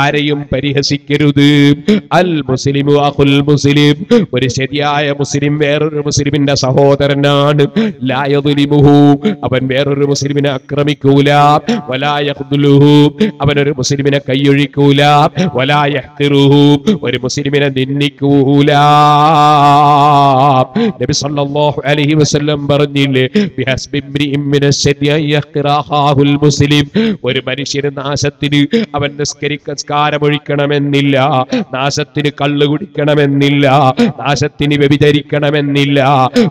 ആരെയും പരിഹസിക്കരുത്. അൽ മുസ്ലിമു അഖുൽ മുസ്ലിം, ഒരു ശരിയായ മുസ്ലിം വേറൊരു മുസ്ലിമിന്റെ സഹോദരനാണ്. ലാ യദ്ലിമുഹു, അവൻ വേറൊരു മുസ്ലിമിനെ ആക്രമിക്കൂല. വലാ യഖ്ദുലുഹു, അവനൊരു മുസ്ലിമിനെ കൈയൊഴിക്കൂല. വലാ യഹ്തിറുഹു, ഒരു മുസ്ലിമിനെ നിന്ദിക്കൂല. നബി സല്ലല്ലാഹു അലൈഹി വസല്ലം പറഞ്ഞില്ലേ, ബിഹസ്ബി ഇംറിഇൻ മിനശ്ശരി അൻ യഖ്റ അഖാഹുൽ മുസ്ലിം, ഒരു മനുഷ്യന് നാശത്തിന് അവൻ നിസ്കാരമൊഴിക്കണമെന്നില്ല, നാശത്തിന് കള്ളു കുടിക്കണമെന്നില്ല, നാശത്തിന് വ്യഭിചരിക്കണമെന്നില്ല.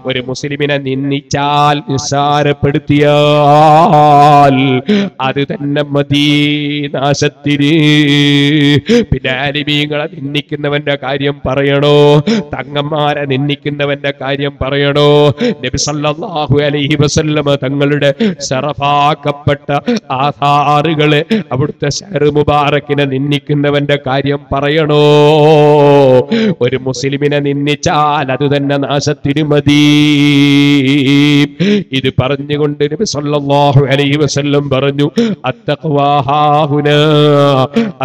ഒരു മുസ്ലിമിനെ നിന്ദിച്ചാൽ, നിസ്സാരപ്പെടുത്തിയാൽ അത് തന്നെ മതി നാശത്തിന്. പിന്നെ ആലിമീങ്ങളെ നിന്ദിക്കുന്നവന്റെ കാര്യം പറയണോ? തങ്ങന്മാരെ നിന്ദിക്കുന്നവന്റെ കാര്യം പറയണോ? നബി സല്ലല്ലാഹു അലൈഹി വസല്ലം തങ്ങളുടെ ശറഫാക്കപ്പെട്ട ആധാറുകളെ, അവിടുത്തെ ശഹ്റ് മുബാറക്കിനെ നിന്ദിക്കുന്നവന്റെ കാര്യം പറയണോ? ഒരു മുസ്ലിമിനെ നിന്ദിച്ചാൽ അത് തന്നെ നാശത്തിന് മതി. ഇത് പറഞ്ഞുകൊണ്ട് നബി സല്ലല്ലാഹു അലൈഹി വസല്ലം പറഞ്ഞു, അത്തഖ്വാ ഹാഹുനാ,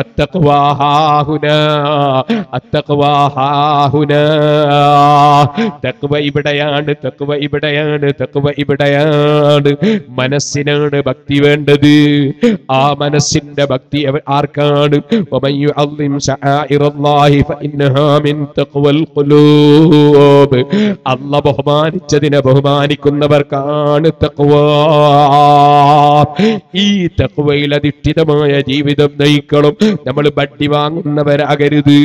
അത്തഖ്വാ ഹാഹുനാ, അത്തഖ്വാ ഹാഹുനാ. തഖ്വ ഇവിടെയാണ്, തഖ്വ ഇവിടെയാണ്, തഖ്വ ഇവിടെയാണ്. മനസ്സിനാണ് ഭക്തി വേണ്ടത്. ആ മനസ്സിന്റെ ഭക്തി ആർക്കാണ്? വമൻ യുഅള്ളിം ശആഇറല്ലാഹി ഫഇന്നഹാ മിൻ തഖ്വൽ ഖുലൂബ്, അല്ലാഹ് ബഹുമാനിച്ചതിനെ ബഹുമാനിക്കുന്നവർക്കാണ് തഖ്വ. ഈ തഖ്വയിൽ അധിഷ്ഠിതമായ ജീവിതം നയിക്കണം. നമ്മൾ ബഡ്ഡി വാങ്ങുന്നവരാകരുത്,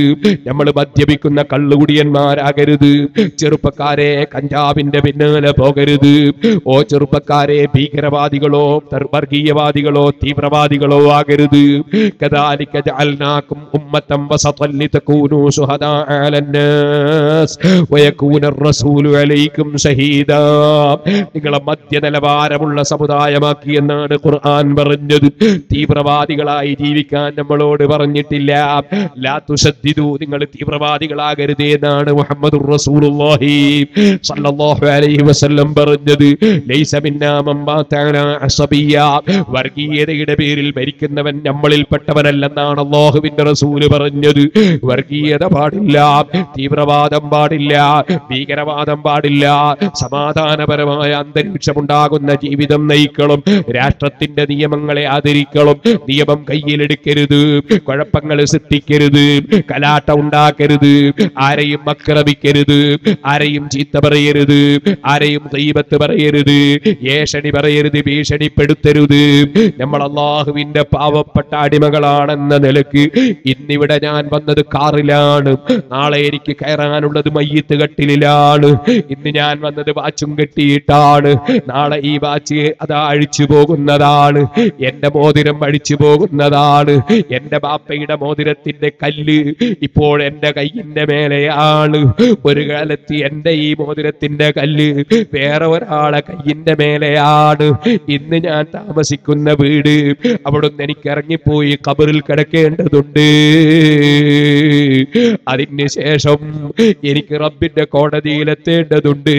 നമ്മൾ മദ്യപിക്കുന്ന കള്ളുകുടിയന്മാരാകരുത്. ചെറുപ്പക്കാരെ കഞ്ചാവിന്റെ പിന്നാലെ പോകരുത്. ഓ ചെറുപ്പക്കാരെ, ഭീകരവാദികളോ വർഗീയവാദികളോ തീവ്രവാദികളോ ആകരുത്. കദാലിക ജഅൽനാകും ഉമ്മത്തൻ വസതൻ ലിതകൂനൂ ശുഹദാ അലന്നാസ് വയകൂന റസൂലു അലൈക്കും ഷഹീദാ. നിങ്ങളെ മധ്യ നിലവാരമുള്ള സമുദായമാക്കി എന്നാണ് ഖുർആൻ പറഞ്ഞത്. തീവ്രവാദികളായി ജീവിക്കാൻ നമ്മളോട് പറഞ്ഞിട്ടില്ല. ലാ തുശദ്ദിദു, നിങ്ങൾ തീവ്രവാദികളാകരുത് എന്നാണ് മുഹമ്മദുർ റസൂലുള്ളാഹി സ്വല്ലല്ലാഹു അലൈഹി വസല്ലം പറഞ്ഞത്. ലൈസ മിന്നാ മൻ മാത അലാ അസബിയ്യ, വർഗീയതയുടെ പേരിൽ മരിക്കുന്നവൻ നമ്മളിൽപ്പെട്ടവനല്ലെന്നാണ് അല്ലാഹുവിന്റെ റസൂല് പറഞ്ഞത്. വർഗീയത പാടില്ല, തീവ്രവാദം പാടില്ല, ഭീകരവാദം പാടില്ല. സമാധാനപരമായ അന്തരീക്ഷമുണ്ടാകുന്ന ജീവിതം നയിക്കണം. രാഷ്ട്രത്തിന്റെ നിയമങ്ങളെ ആദരിക്കണം. നിയമം കയ്യിലെടുക്കരുത്, കുഴപ്പങ്ങൾ സൃഷ്ടിക്കരുത്, കലാട്ട ഉണ്ടാക്കരുത്, ആരെയും ആക്രമിക്കരുത്, ആരെയും ചീത്ത പറയരുത്, ആരെയും ഗീബത്ത് പറയരുത്, ഏഷണി പറയരുത്, ഭീഷണിപ്പെടുത്തരുത്. നമ്മൾ അല്ലാഹുവിന്റെ പാവപ്പെട്ട അടിമകളാണെന്ന നിലക്ക് ഇന്നിവിടെ ഞാൻ വന്നത് കാറിലാണ്, നാളെ എനിക്ക് കയറാനുള്ളത് മയ്യിത്ത് കട്ടിലാണ്. ഇന്ന് ഞാൻ വന്നത് വാച്ചും കെട്ടിയിട്ടാണ്, നാളെ ഈ വാച്ച് അതാ അഴിച്ചു പോകുന്നതാണ്, എന്റെ മോതിരം അഴിച്ചു പോകുന്നതാണ്. എന്റെ ബാപ്പയുടെ മോതിരത്തിന്റെ കല്ല് ഇപ്പോൾ എന്റെ കയ്യിന്റെ മേലെയാണ്. ഒരു കാലത്ത് എന്റെ ഈ മോതിരത്തിന്റെ കല്ല് വേറെ ഒരാളെ കയ്യിന്റെ മേലെയാണ്. ഇന്ന് ഞാൻ താമസിക്കുന്ന വീട്, അവിടുന്ന് എനിക്ക് ഇറങ്ങിപ്പോയി ഖബറിൽ കിടക്കേണ്ടതുണ്ട്. അതിന് ശേഷം എനിക്ക് റബ്ബിന്റെ കോടതിയിലെത്തേണ്ടതുണ്ട്.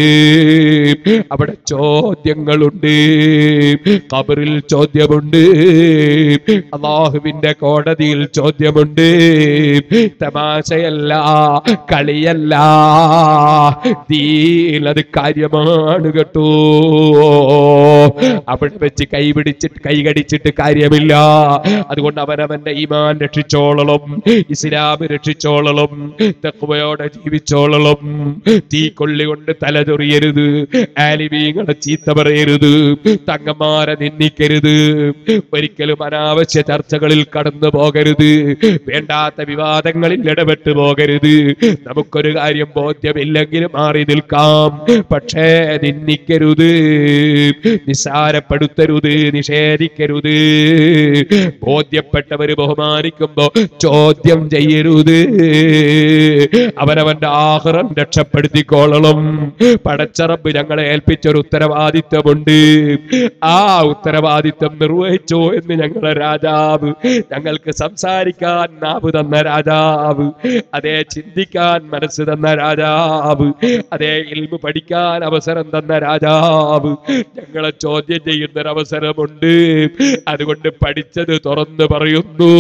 അവിടെ ചോദ്യങ്ങളുണ്ട്, ഖബറിൽ ചോദ്യമുണ്ട്, അല്ലാഹുവിന്റെ കോടതിയിൽ ചോദ്യമുണ്ട്. തമാശയല്ല, കളിയല്ല, ദീൻ അത് കാര്യമാണ് കേട്ടോ. അവിടെ വെച്ച് കൈകടിച്ചിട്ട് കാര്യമില്ല. അതുകൊണ്ട് അവനവന്റെ ഈമാൻ രക്ഷിച്ചോളണം, ഇസ്ലാം രക്ഷിച്ചോളണം, തഖ്വയോടെ ജീവിച്ചോളണം. തീക്കൊള്ളി കൊണ്ട് തലചൊറിയരുത്, ആലിമീങ്ങളെ ചീത്ത പറയരുത്, തങ്ങന്മാരെ നിന്ദിക്കരുത്, ഒരിക്കലും അനാവശ്യ ചർച്ചകളിൽ കടന്നു പോകരുത്, വേണ്ടാത്ത വിവാദങ്ങളിൽ ഇടപെട്ട് പോകരുത്. നമുക്കൊരു കാര്യം ബോധ്യമില്ലെങ്കിൽ മാറി നിൽക്കാം, പക്ഷേ നിന്ദിക്കരുത്, നിസ്സാരപ്പെടുത്തരുത്, നിഷേധിക്കരുത്. ബോധ്യപ്പെട്ടവര് ബഹുമാനിക്കുമ്പോ ചോദ്യം ചെയ്യരുത്. അവനവന്റെ ആഖിറം രക്ഷപ്പെടുത്തിക്കോളണം. പടച്ച റബ്ബ് ഞങ്ങളെ ഏൽപ്പിച്ചൊരു ഉത്തരവാദിത്വമുണ്ട്. ആ ഉത്തരവാദിത്വം നിർവഹിച്ചോ എന്ന് ഞങ്ങളെ രാജാവ്, ഞങ്ങൾക്ക് സംസാരിക്കാൻ നാവ് തന്ന രാജാവ്, അതേ ചിന്തിക്കാൻ മനസ്സ് തന്ന രാജാവ്, അതേ ഇൽമു പഠിക്കാൻ അവസരം തന്ന രാജാവ് ഞങ്ങളെ ചോദ്യം ചെയ്യുന്നൊരവസരമുണ്ട്. അതുകൊണ്ട് പഠിച്ചത് തുറന്നു പറയുന്നു.